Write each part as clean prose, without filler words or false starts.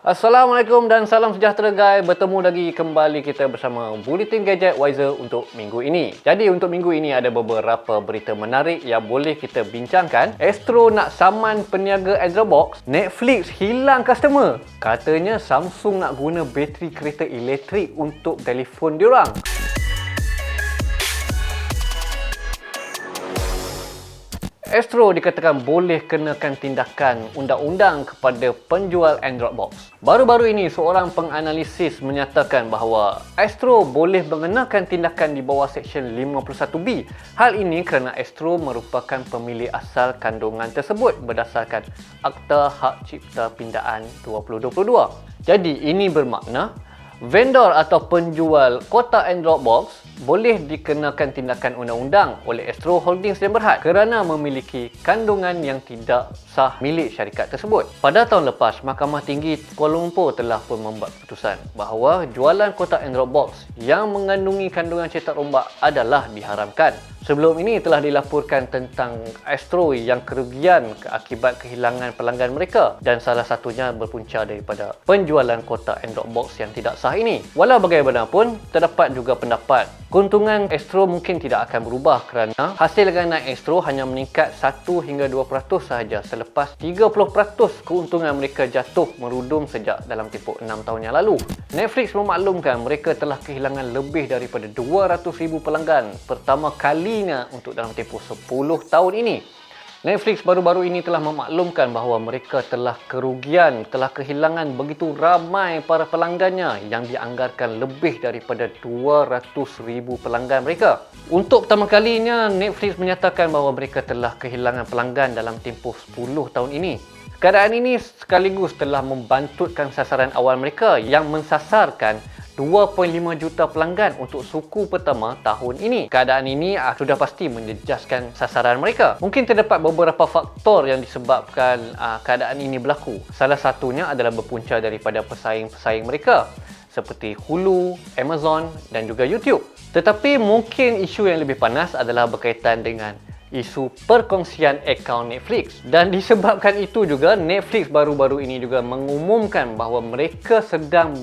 Assalamualaikum dan salam sejahtera guys. Bertemu lagi kembali kita bersama Bulletin Gadget Wiser untuk minggu ini. Jadi untuk minggu ini ada beberapa berita menarik yang boleh kita bincangkan. Astro nak saman peniaga Android Box, Netflix hilang customer. Katanya Samsung nak guna bateri kereta elektrik untuk telefon diorang. Astro dikatakan boleh kenakan tindakan undang-undang kepada penjual Android Box. Baru-baru ini, seorang penganalisis menyatakan bahawa Astro boleh mengenakan tindakan di bawah Seksyen 51B. Hal ini kerana Astro merupakan pemilik asal kandungan tersebut berdasarkan Akta Hak Cipta Pindaan 2022. Jadi, ini bermakna vendor atau penjual kotak Android Box boleh dikenakan tindakan undang-undang oleh Astro Holdings dan Berhad kerana memiliki kandungan yang tidak sah milik syarikat tersebut. Pada tahun lepas, Mahkamah Tinggi Kuala Lumpur telah pun membuat keputusan bahawa jualan kotak Android Box yang mengandungi kandungan cetak rombak adalah diharamkan. Sebelum ini telah dilaporkan tentang Astro yang kerugian akibat kehilangan pelanggan mereka dan salah satunya berpunca daripada penjualan kotak Android Box yang tidak sah ini. Walau bagaimanapun, terdapat juga pendapat keuntungan Astro mungkin tidak akan berubah kerana hasil ganda Astro hanya meningkat 1 hingga 2% sahaja selepas 30% keuntungan mereka jatuh merudum sejak dalam tempoh 6 tahun yang lalu. Netflix memaklumkan mereka telah kehilangan lebih daripada 200,000 pelanggan pertama kalinya untuk dalam tempoh 10 tahun ini. Netflix baru-baru ini telah memaklumkan bahawa mereka telah kehilangan begitu ramai para pelanggannya yang dianggarkan lebih daripada 200,000 pelanggan mereka. Untuk pertama kalinya, Netflix menyatakan bahawa mereka telah kehilangan pelanggan dalam tempoh 10 tahun ini. Keadaan ini sekaligus telah membantutkan sasaran awal mereka yang mensasarkan 2.5 juta pelanggan untuk suku pertama tahun ini. Keadaan ini sudah pasti menjejaskan sasaran mereka. Mungkin terdapat beberapa faktor yang disebabkan keadaan ini berlaku. Salah satunya adalah berpunca daripada pesaing-pesaing mereka seperti Hulu, Amazon dan juga YouTube. Tetapi mungkin isu yang lebih panas adalah berkaitan dengan isu perkongsian akaun Netflix. Dan disebabkan itu juga, Netflix baru-baru ini juga mengumumkan bahawa mereka sedang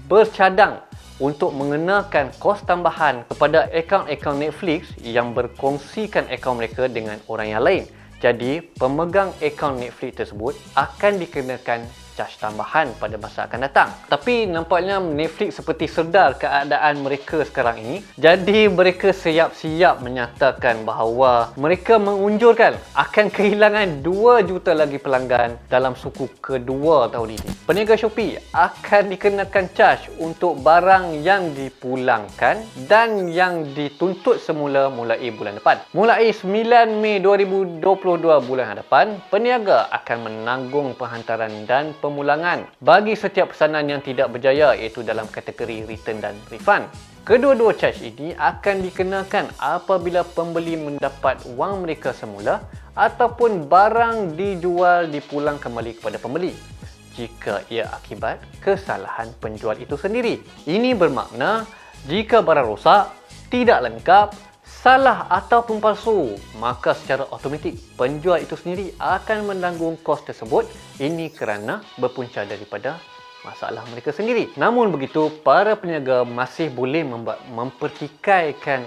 bercadang untuk mengenakan kos tambahan kepada akaun-akaun Netflix yang berkongsikan akaun mereka dengan orang yang lain. Jadi, pemegang akaun Netflix tersebut akan dikenakan caj tambahan pada masa akan datang. Tapi nampaknya Netflix seperti sedar keadaan mereka sekarang ini. Jadi mereka siap-siap menyatakan bahawa mereka mengunjurkan akan kehilangan 2 juta lagi pelanggan dalam suku kedua tahun ini. Peniaga Shopee akan dikenakan caj untuk barang yang dipulangkan dan yang dituntut semula mulai bulan depan. Mulai 9 Mei 2022 bulan hadapan, peniaga akan menanggung penghantaran dan pemulangan bagi setiap pesanan yang tidak berjaya, iaitu dalam kategori return dan refund. Kedua-dua caj ini akan dikenakan apabila pembeli mendapat wang mereka semula ataupun barang dijual dipulang kembali kepada pembeli jika ia akibat kesalahan penjual itu sendiri. Ini bermakna jika barang rosak, tidak lengkap, salah ataupun palsu, maka secara automatik penjual itu sendiri akan menanggung kos tersebut. Ini kerana berpunca daripada masalah mereka sendiri. Namun begitu, para peniaga masih boleh mempertikaikan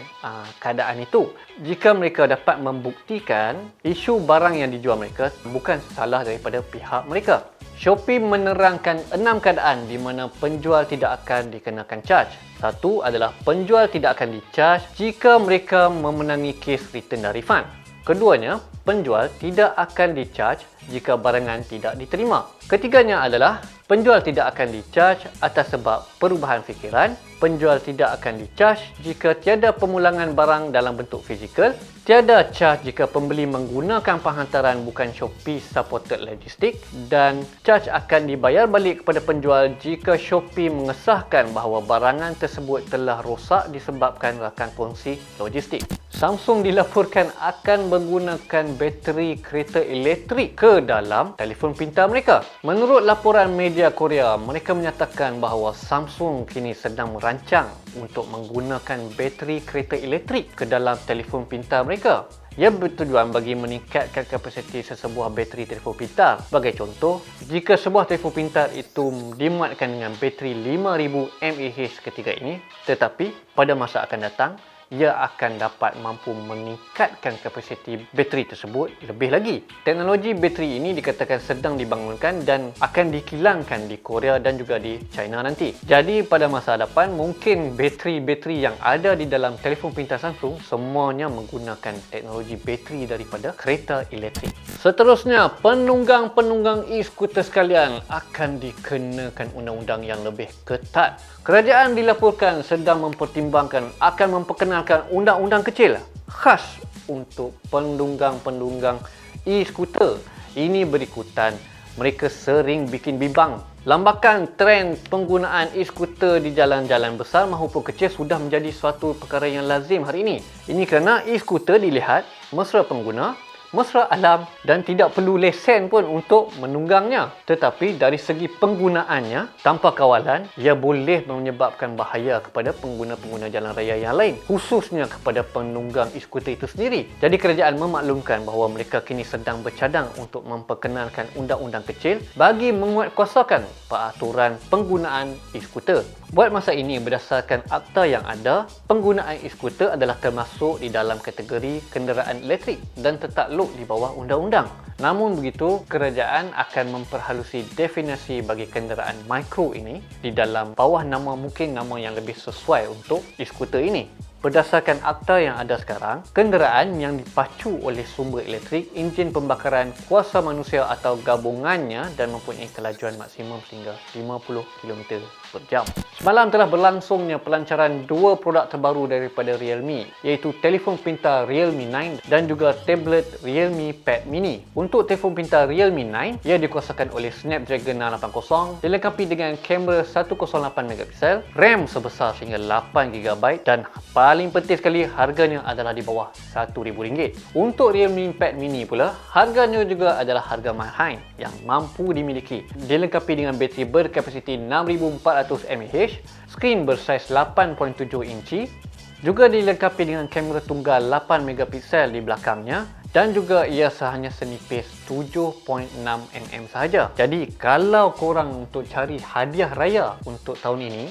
keadaan itu jika mereka dapat membuktikan isu barang yang dijual mereka bukan salah daripada pihak mereka. Shopee menerangkan 6 keadaan di mana penjual tidak akan dikenakan caj. Satu adalah penjual tidak akan dicaj jika mereka memenangi kes return dan refund. Keduanya, penjual tidak akan dicaj jika barangan tidak diterima. Ketiganya adalah penjual tidak akan dicaj atas sebab perubahan fikiran. Penjual tidak akan dicaj jika tiada pemulangan barang dalam bentuk fizikal. Tiada caj jika pembeli menggunakan penghantaran bukan Shopee supported logistik, dan caj akan dibayar balik kepada penjual jika Shopee mengesahkan bahawa barangan tersebut telah rosak disebabkan rakan kongsi logistik. Samsung dilaporkan akan menggunakan bateri kereta elektrik ke dalam telefon pintar mereka. Menurut laporan media Korea, mereka menyatakan bahawa Samsung kini sedang merancang untuk menggunakan bateri kereta elektrik ke dalam telefon pintar mereka. Ia bertujuan bagi meningkatkan kapasiti sesebuah bateri telefon pintar. Sebagai contoh, jika sebuah telefon pintar itu dimuatkan dengan bateri 5000 mAh ketika ini, tetapi pada masa akan datang, ia akan dapat mampu meningkatkan kapasiti bateri tersebut lebih lagi. Teknologi bateri ini dikatakan sedang dibangunkan dan akan dikilangkan di Korea dan juga di China nanti. Jadi pada masa hadapan mungkin bateri-bateri yang ada di dalam telefon pintar Samsung semuanya menggunakan teknologi bateri daripada kereta elektrik. Seterusnya, penunggang-penunggang e-skuter sekalian akan dikenakan undang-undang yang lebih ketat. Kerajaan dilaporkan sedang mempertimbangkan akan memperkenalkan undang-undang kecil khas untuk penunggang-penunggang e-skuter. Ini berikutan mereka sering bikin bimbang. Lambakan trend penggunaan e-skuter di jalan-jalan besar maupun kecil sudah menjadi suatu perkara yang lazim hari ini. Ini kerana e-skuter dilihat mesra pengguna, mesra alam dan tidak perlu lesen pun untuk menunggangnya. Tetapi dari segi penggunaannya, tanpa kawalan, ia boleh menyebabkan bahaya kepada pengguna-pengguna jalan raya yang lain, khususnya kepada penunggang e-skuter itu sendiri. Jadi kerajaan memaklumkan bahawa mereka kini sedang bercadang untuk memperkenalkan undang-undang kecil bagi menguatkuasakan peraturan penggunaan e-skuter. Buat masa ini, berdasarkan akta yang ada, penggunaan e-skuter adalah termasuk di dalam kategori kenderaan elektrik dan tertakluk di bawah undang-undang. Namun begitu, kerajaan akan memperhalusi definisi bagi kenderaan mikro ini di dalam bawah nama mungkin nama yang lebih sesuai untuk e-skuter ini. Berdasarkan akta yang ada sekarang, kenderaan yang dipacu oleh sumber elektrik, enjin pembakaran kuasa manusia atau gabungannya dan mempunyai kelajuan maksimum sehingga 50 km per jam. Semalam telah berlangsungnya pelancaran dua produk terbaru daripada Realme, iaitu telefon pintar Realme 9 dan juga tablet Realme Pad Mini. Untuk telefon pintar Realme 9, ia dikuasakan oleh Snapdragon 680, dilengkapi dengan kamera 108MP, RAM sebesar sehingga 8GB dan paling penting sekali, harganya adalah di bawah RM1,000. Untuk Realme Pad Mini pula, harganya juga adalah harga mahal yang mampu dimiliki. Dilengkapi dengan bateri berkapasiti 6400 mAh, skrin bersaiz 8.7 inci, juga dilengkapi dengan kamera tunggal 8MP di belakangnya dan juga ia hanya senipis 7.6mm sahaja. Jadi kalau korang untuk cari hadiah raya untuk tahun ini,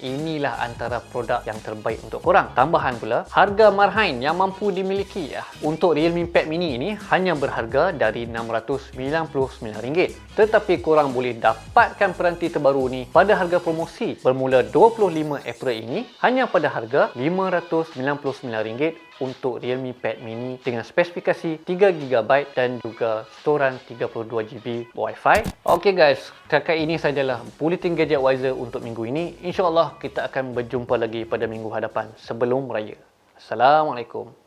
inilah antara produk yang terbaik untuk korang. Tambahan pula, harga marhain yang mampu dimiliki untuk Realme Pad Mini ini hanya berharga dari RM699. Tetapi korang boleh dapatkan peranti terbaru ni pada harga promosi bermula 25 April ini hanya pada harga RM599 untuk Realme Pad Mini dengan spesifikasi 3GB dan juga storan 32GB Wi-Fi. Ok guys, setakat ini sajalah Bulletin Gadget Wiser untuk minggu ini. InsyaAllah kita akan berjumpa lagi pada minggu hadapan sebelum raya. Assalamualaikum.